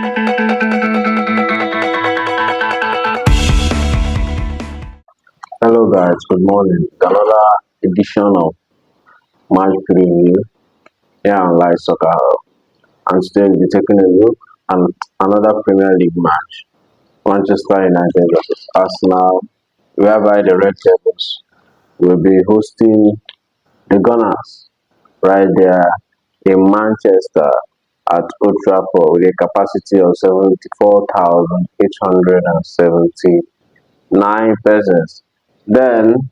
Hello guys, good morning. Another edition of Match Preview here on Live Soccer Hub. And today we'll be taking a look at another Premier League match. Manchester United versus Arsenal, whereby the Red Devils will be hosting the Gunners right there in Manchester at Old Trafford with a capacity of 74,879 persons. Then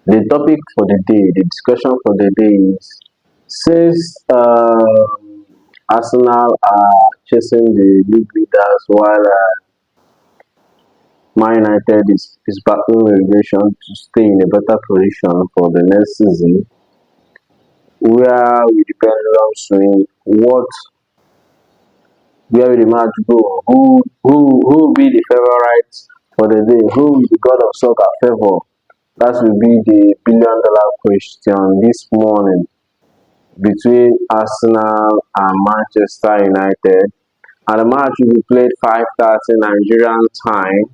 the topic for the day, the discussion for the day is since Arsenal are chasing the league leaders while Man United is battling relegation to stay in a better position for the next season, where will the pendulum swing? Where will the match go? Who will be the favorites for the day? Who will the god of soccer favor? That will be the billion-dollar question this morning between Arsenal and Manchester United. And the match will be played 5:30 Nigerian time.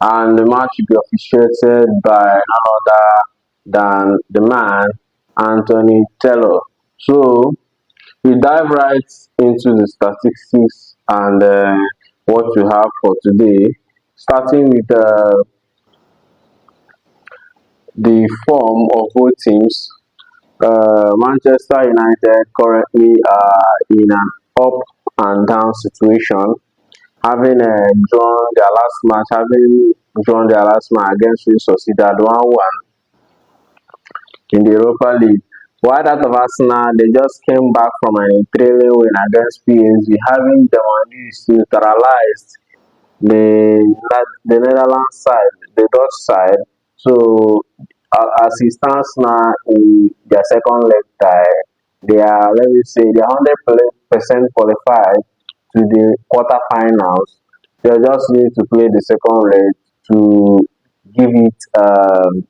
And the match will be officiated by none other than the man, Anthony Taylor. So, we dive right into the statistics and what we have for today, starting with the form of both teams. Manchester United currently are in an up and down situation, having drawn their last match against Real Sociedad 1-1 in the Europa League. While that of Arsenal, they just came back from a trailing win against PSG, having neutralized the Netherlands side, the Dutch side. So, as it stands now in their second leg tie, they are, let me say, they are 100% qualified to the quarterfinals. They just need to play the second leg to give it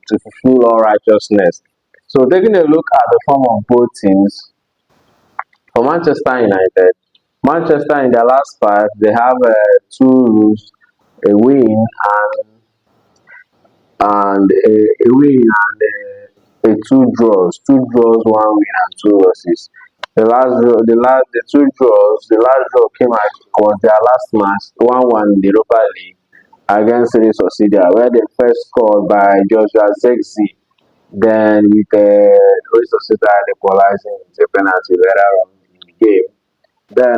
to fulfill all righteousness. So, taking a look at the form of both teams, for Manchester United, Manchester in their last five, they have two lose, a win and a win and two draws, one win and two losses. The two draws, the last draw came at was their last match, 1-1 in the Europa League against Real Sociedad, where they first scored by Joshua Zexi. Then with Real Sociedad equalizing with a penalty later on in the game. Then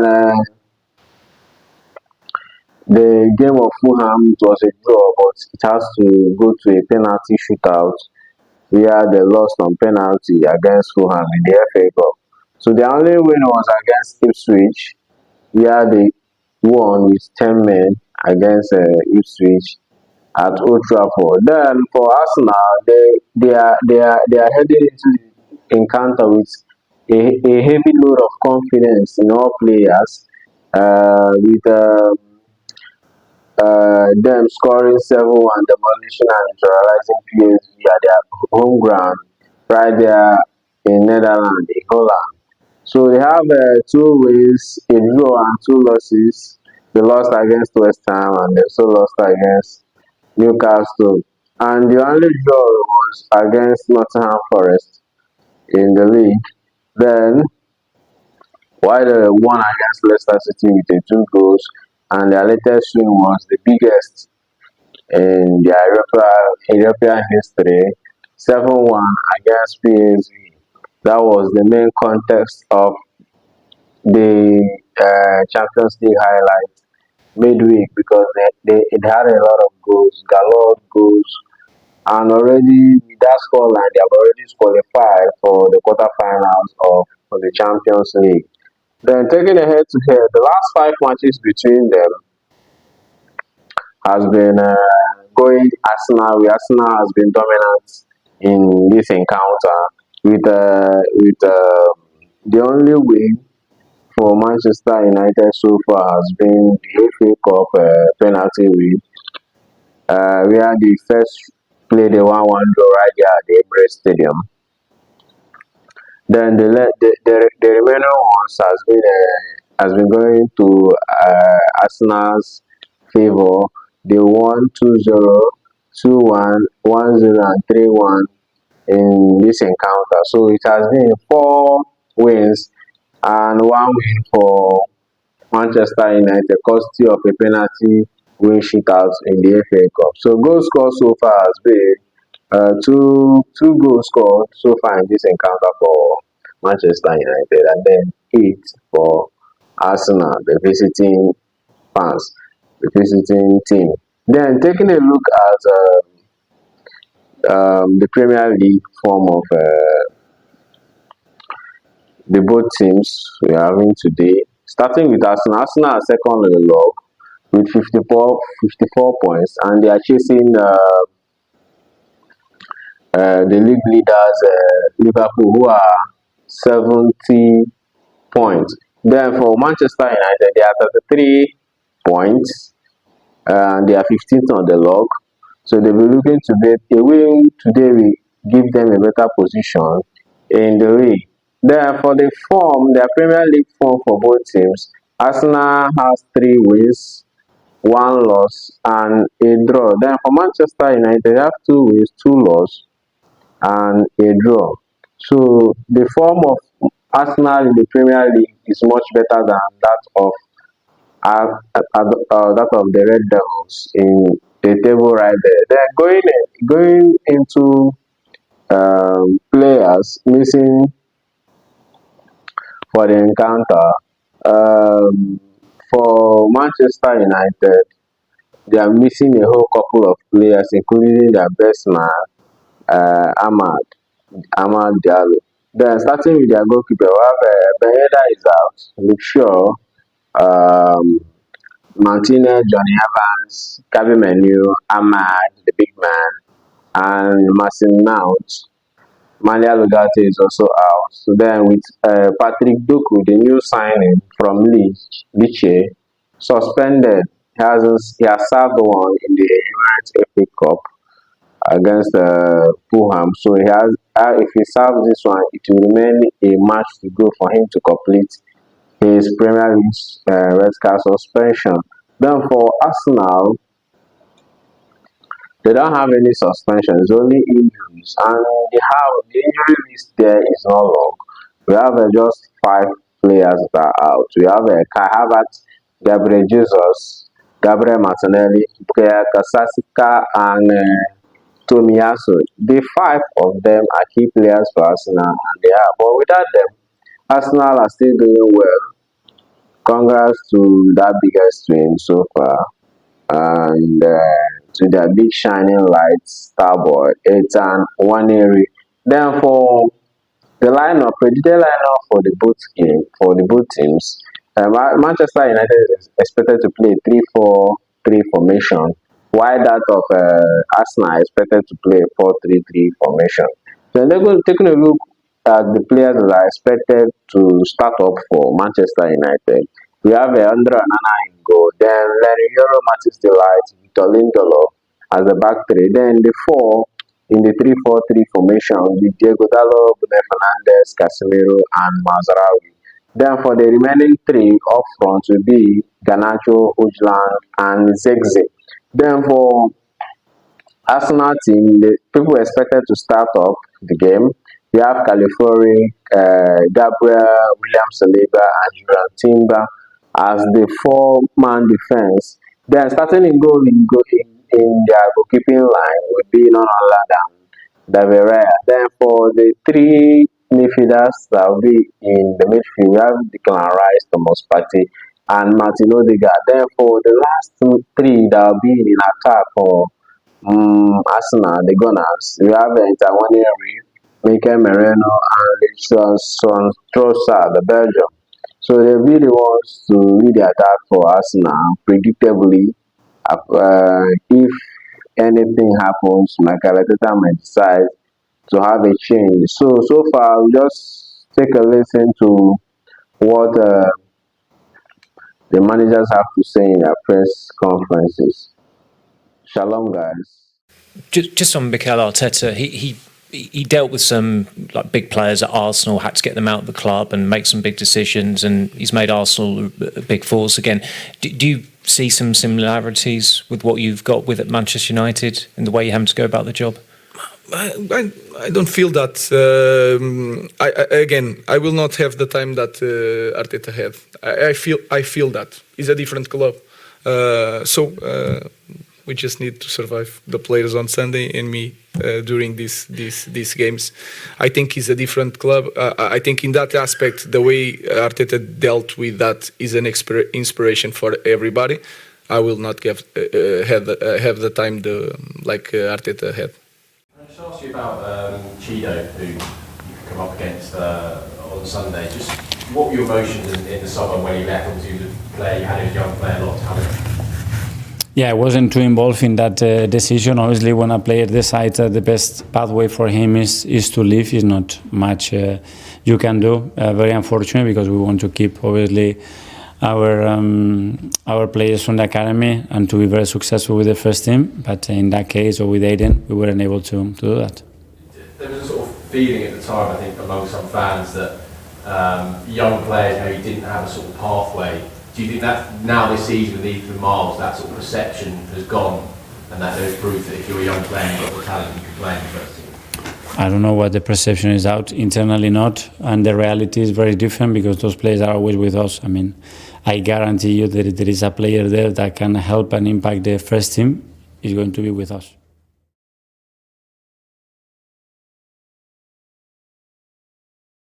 the game of Fulham, it was a draw, but it has to go to a penalty shootout where they lost on penalty against Fulham in the FA Cup. So the only win was against Ipswich, where they won with 10 men against Ipswich at Old Trafford. Then for Arsenal, they are heading into the encounter with a heavy load of confidence in all players, with them scoring 7-1, demolishing and neutralizing PSG at their home ground, right there in Netherlands, in Holland. So they have two wins, a draw and two losses. They lost against West Ham and they also lost against Newcastle. And the only draw was against Nottingham Forest in the league. Then, while they won against Leicester City with a 2 goals, and their latest win was the biggest in their European history, 7-1 against PSG. That was the main context of the Champions League highlight midweek because it had a lot of goals, galore goals, and already with that scoreline, they have already qualified for the quarterfinals of for the Champions League. Then taking a head to head, the last five matches between them has been going Arsenal. Arsenal has been dominant in this encounter with the only win for Manchester United so far has been the FA Cup penalty win, where they first played a 1-1 draw right there at the Emirates Stadium. Then the remaining ones has been has been going to Arsenal's favor. They won 2-0, 2-1, 1-0, and 3-1 in this encounter. So it has been 4 wins and 1 win for Manchester United, courtesy of a penalty win shootout in the FA Cup. So goal score so far has been two goals scored so far in this encounter for Manchester United, and then 8 for Arsenal, the visiting fans, the visiting team. Then taking a look at the Premier League form of the both teams we are having today. Starting with Arsenal, Arsenal are second on the log with 54 points, and they are chasing the league leaders Liverpool, who are 70 points. Then for Manchester United, they are 33 points and they are 15th on the log. So they'll be looking to get a win today will give them a better position in the league. Then for the form, their Premier League form for both teams, Arsenal has 3 wins, 1 loss, and a draw. Then for Manchester United, they have 2 wins, 2 losses, and a draw. So the form of Arsenal in the Premier League is much better than that of that of the Red Devils in the table right there. Then going into players missing for the encounter. Um, for Manchester United, they are missing a whole couple of players, including their best man, Ahmad Diallo. Then starting with their goalkeeper, we have Ben Yedder is out. Luke Shaw, um, Martinez, Johnny Evans, Gabi Menu, Ahmad, the big man, and Mason Mount. Malia Lugate is also out. So then with Patrick Doku, the new signing from Lecce, suspended. He has served one in the Emirates FA Cup against Fulham. So if he serves this one, it will remain a match to go for him to complete his Premier League red card suspension. Then for Arsenal, they don't have any suspensions, only injuries, and the injury list there is not long. We have just 5 players that are out. We have Kai Havertz, Gabriel Jesus, Gabriel Martinelli, Bukayo Saka, and Tomiyasu. The 5 of them are key players for Arsenal, and they are. But without them, Arsenal are still doing well. Congrats to that biggest win so far, and to their big shining light, Starboy, Ethan Waneri. Then for the lineup, predicted lineup for the both teams, Manchester United is expected to play 3-4-3 formation, while that of Arsenal is expected to play 4-3-3 formation. Then they're going taking a look at the players that are expected to start up for Manchester United. We have Andre Onana in goal, then Lenny Euro, Mattis Delight, Victor Lindelof as the back three. Then the 4 in the 3-4-3 formation with Diego Dallo, Bruno Fernandes, Casemiro, and Mazraoui. Then for the remaining 3 up front will be Garnacho, Ojland, and Zexi. Then for Arsenal team, the people expected to start up the game. We have Califury, Gabriel, William Saliba, and Julian Timber as the 4-man defense. Then starting in their goalkeeping line would be none other than David. Then for the 3 midfielders that will be in the midfield, we have Declan Rice, Thomas Partey, and Martin Odegaard. Then for the last 3 that will be in attack for Arsenal, the Gunners, we have Ntawani, Mikel Merino, and Richarlison Trossard, the Belgium. So they'll be the ones to lead the attack for Arsenal, predictably. If anything happens, Michael Arteta might decide to have a change. So far, we just take a listen to what the managers have to say in their press conferences. Shalom, guys. Just on Mikel Arteta, he he dealt with some like big players at Arsenal, had to get them out of the club and make some big decisions, and he's made Arsenal a big force again. Do you see some similarities with what you've got with at Manchester United in the way you have to go about the job? I don't feel that. I will not have the time that Arteta had. I feel that it's a different club. We just need to survive, the players on Sunday and me during these games. I think it's a different club. I think in that aspect, the way Arteta dealt with that is an inspiration for everybody. I will not have the time like Arteta had. Can I just ask you about Chido, who you could come up against on Sunday? Just what were your emotions in the summer when he left? Obviously, he was a player, you had a young player, a lot to come in. Yeah, I wasn't too involved in that decision. Obviously, when a player decides that the best pathway for him is to leave, is not much you can do. Very unfortunate, because we want to keep, obviously, our players from the academy and to be very successful with the first team. But in that case, or with Aiden, we weren't able to do that. There was a sort of feeling at the time, I think, among some fans that young players maybe didn't have a sort of pathway. Do you think that now this season with Ethan Miles, that sort of perception has gone, and that there's proof that if you're a young player and you've got the talent, you can play in the first team? I don't know what the perception is out internally, not, and the reality is very different, because those players are always with us. I mean, I guarantee you that if there is a player there that can help and impact the first team, is going to be with us.